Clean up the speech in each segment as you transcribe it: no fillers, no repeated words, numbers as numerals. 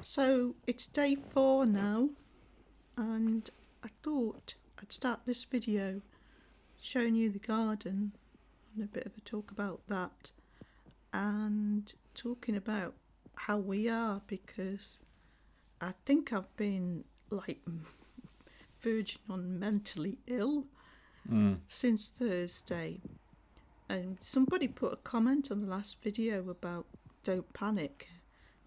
So it's day 4 now, and I thought I'd start this video showing you the garden and a bit of a talk about that, and talking about how we are, because I think I've been like verging on mentally ill since Thursday. And somebody put a comment on the last video about don't panic.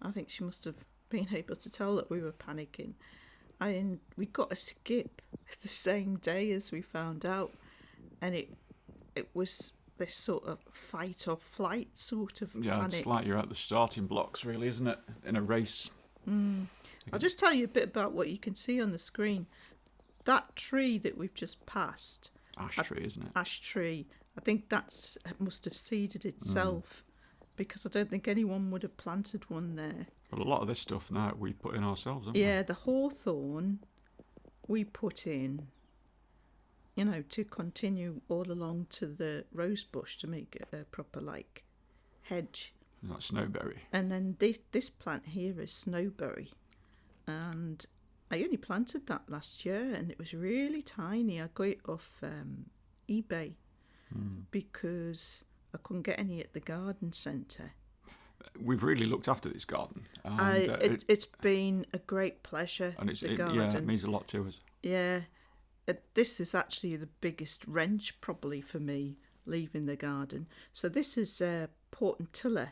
I think she must have been able to tell that we were panicking. And we got a skip the same day as we found out, and it was this sort of fight or flight sort of panic. It's like you're at the starting blocks, really, isn't it, in a race? I'll just tell you a bit about what you can see on the screen. That tree that we've just passed, Ash tree, isn't it? ash tree, I think that must have seeded itself, because I don't think anyone would have planted one there. Well, a lot of this stuff now we put in ourselves, haven't we? Yeah, the hawthorn we put in, to continue all along to the rose bush to make it a proper, hedge. Is that snowberry? And then this plant here is snowberry. And I only planted that last year, and it was really tiny. I got it off eBay because I couldn't get any at the garden centre. We've really looked after this garden. It's been a great pleasure. And it means a lot to us. Yeah. This is actually the biggest wrench probably for me, leaving the garden. So this is Portentilla,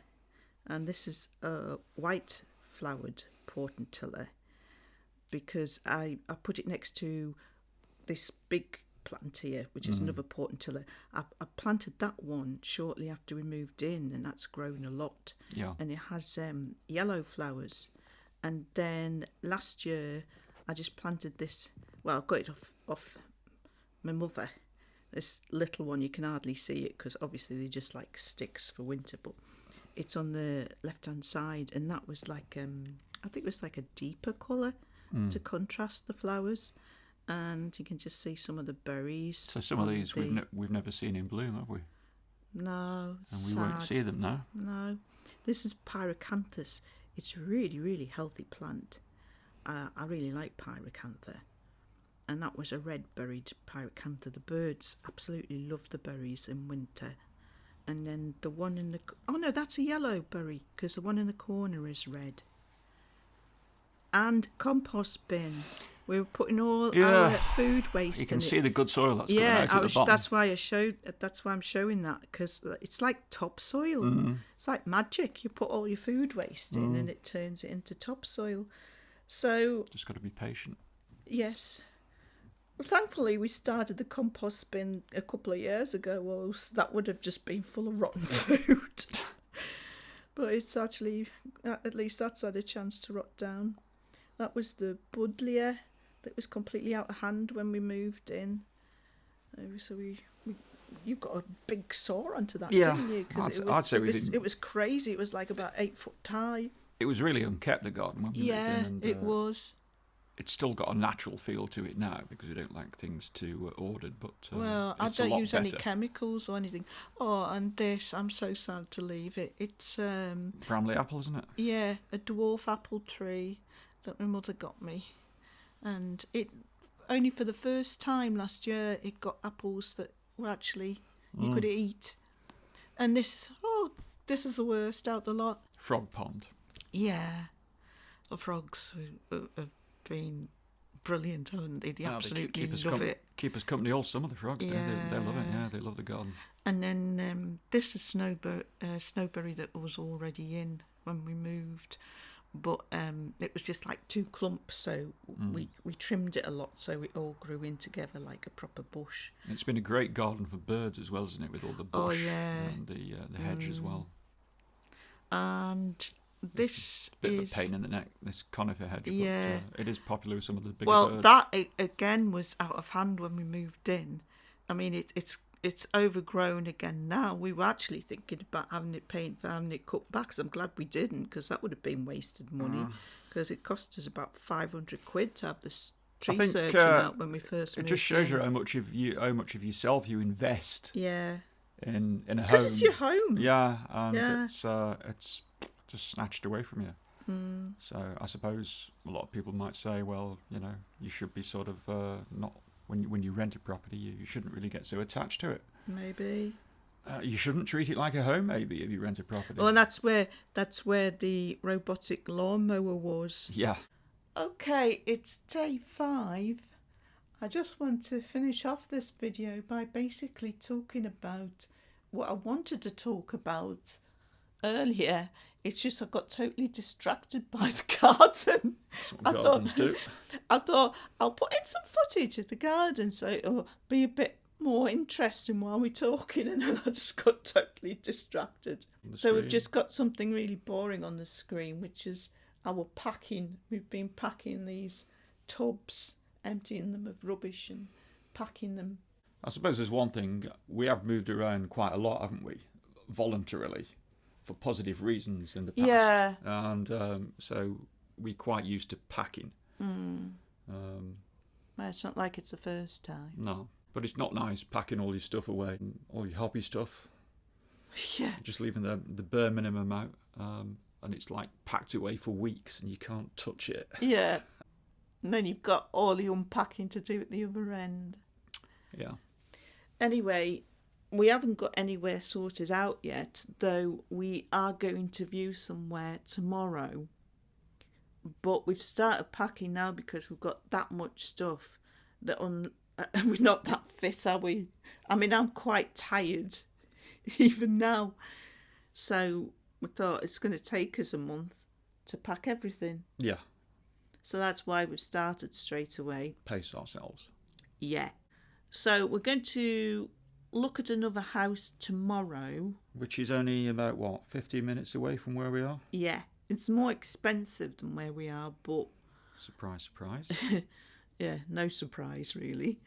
and this is a white flowered Portentilla, because I put it next to this big plant here, which is another Portentilla. I planted that one shortly after we moved in, and that's grown a lot. Yeah. And it has yellow flowers. And then last year I just planted this, I got it off my mother. This little one, you can hardly see it because obviously they're just like sticks for winter, but it's on the left hand side, and that was I think it was like a deeper colour to contrast the flowers. And you can just see some of the berries. So some of these we've never seen in bloom, have we? No, and we won't see them now. No. This is Pyracanthus. It's a really, really healthy plant. I really like Pyracantha. And that was a red-berried Pyracantha. The birds absolutely love the berries in winter. And then the one in the... Oh, no, that's a yellow berry, because the one in the corner is red. And compost bin. We were putting all our food waste in it. You can see the good soil that's coming out at the bottom. That's why I'm showing that, because it's like topsoil. It's like magic. You put all your food waste in and it turns it into topsoil. So just got to be patient. Yes. Well, thankfully, we started the compost bin a couple of years ago, or else that would have just been full of rotten food. But it's actually, at least that's had a chance to rot down. That was the buddleia that was completely out of hand when we moved in. So you got a big saw onto that, didn't you? Because it was crazy. It was like about 8 foot high. It was really unkept, the garden, wasn't it? Yeah, it was. It's still got a natural feel to it now because we don't like things too ordered. But I don't use any chemicals or anything. Oh, and this, I'm so sad to leave it. It's Bramley apple, isn't it? Yeah, a dwarf apple tree that my mother got me, and it only for the first time last year it got apples that were actually you could eat. And this is the worst out the lot. Frog pond. Yeah, the frogs have been brilliant, haven't they? They absolutely love it. Keep us company all summer, the frogs. Yeah. They love it. Yeah, they love the garden. And then this is snowberry that was already in when we moved. But it was just like 2 clumps, so we trimmed it a lot, so it all grew in together like a proper bush. It's been a great garden for birds as well, isn't it, with all the bush and the hedge as well. And this a bit of a pain in the neck, this conifer hedge, but it is popular with some of the bigger birds. Well, that again was out of hand when we moved in. I mean, it's overgrown again now. We were actually thinking about having it painted, having it cut back. So I'm glad we didn't, because that would have been wasted money. Because it cost us about £500 to have this tree surgeon out when we first moved in. It just shows you how much of yourself you invest. Yeah. In a home. Because it's your home. Yeah, and it's just snatched away from you. So I suppose a lot of people might say, well, you know, you should be sort of not when you rent a property, you shouldn't really get so attached to it. Maybe. You shouldn't treat it like a home, maybe, if you rent a property. Well, and that's where the robotic lawnmower was. Yeah. Okay, it's day 5. I just want to finish off this video by basically talking about what I wanted to talk about earlier. It's just I got totally distracted by the garden. That's what gardens do. I thought I'll put in some footage of the garden so it'll be a bit more interesting while we're talking, and then I just got totally distracted. So we've just got something really boring on the screen, which is our packing. We've been packing these tubs, emptying them of rubbish and packing them. I suppose there's one thing, we have moved around quite a lot, haven't we? Voluntarily, for positive reasons in the past. Yeah. And so we're quite used to packing. Well, it's not like it's the first time. No, but it's not nice packing all your stuff away, all your hobby stuff. Yeah. Just leaving the bare minimum out. And it's like packed away for weeks and you can't touch it. Yeah. And then you've got all the unpacking to do at the other end. Yeah. Anyway, we haven't got anywhere sorted out yet, though we are going to view somewhere tomorrow. But we've started packing now because we've got that much stuff that we're not that fit, are we? I mean, I'm quite tired even now. So we thought it's going to take us a month to pack everything. Yeah. So that's why we've started straight away. Pace ourselves. Yeah. So we're going to look at another house tomorrow. Which is only about, 15 minutes away from where we are? Yeah. It's more expensive than where we are, but... Surprise, surprise. Yeah, no surprise, really.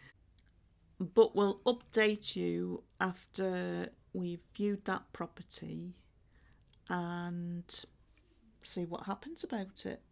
But we'll update you after we've viewed that property and see what happens about it.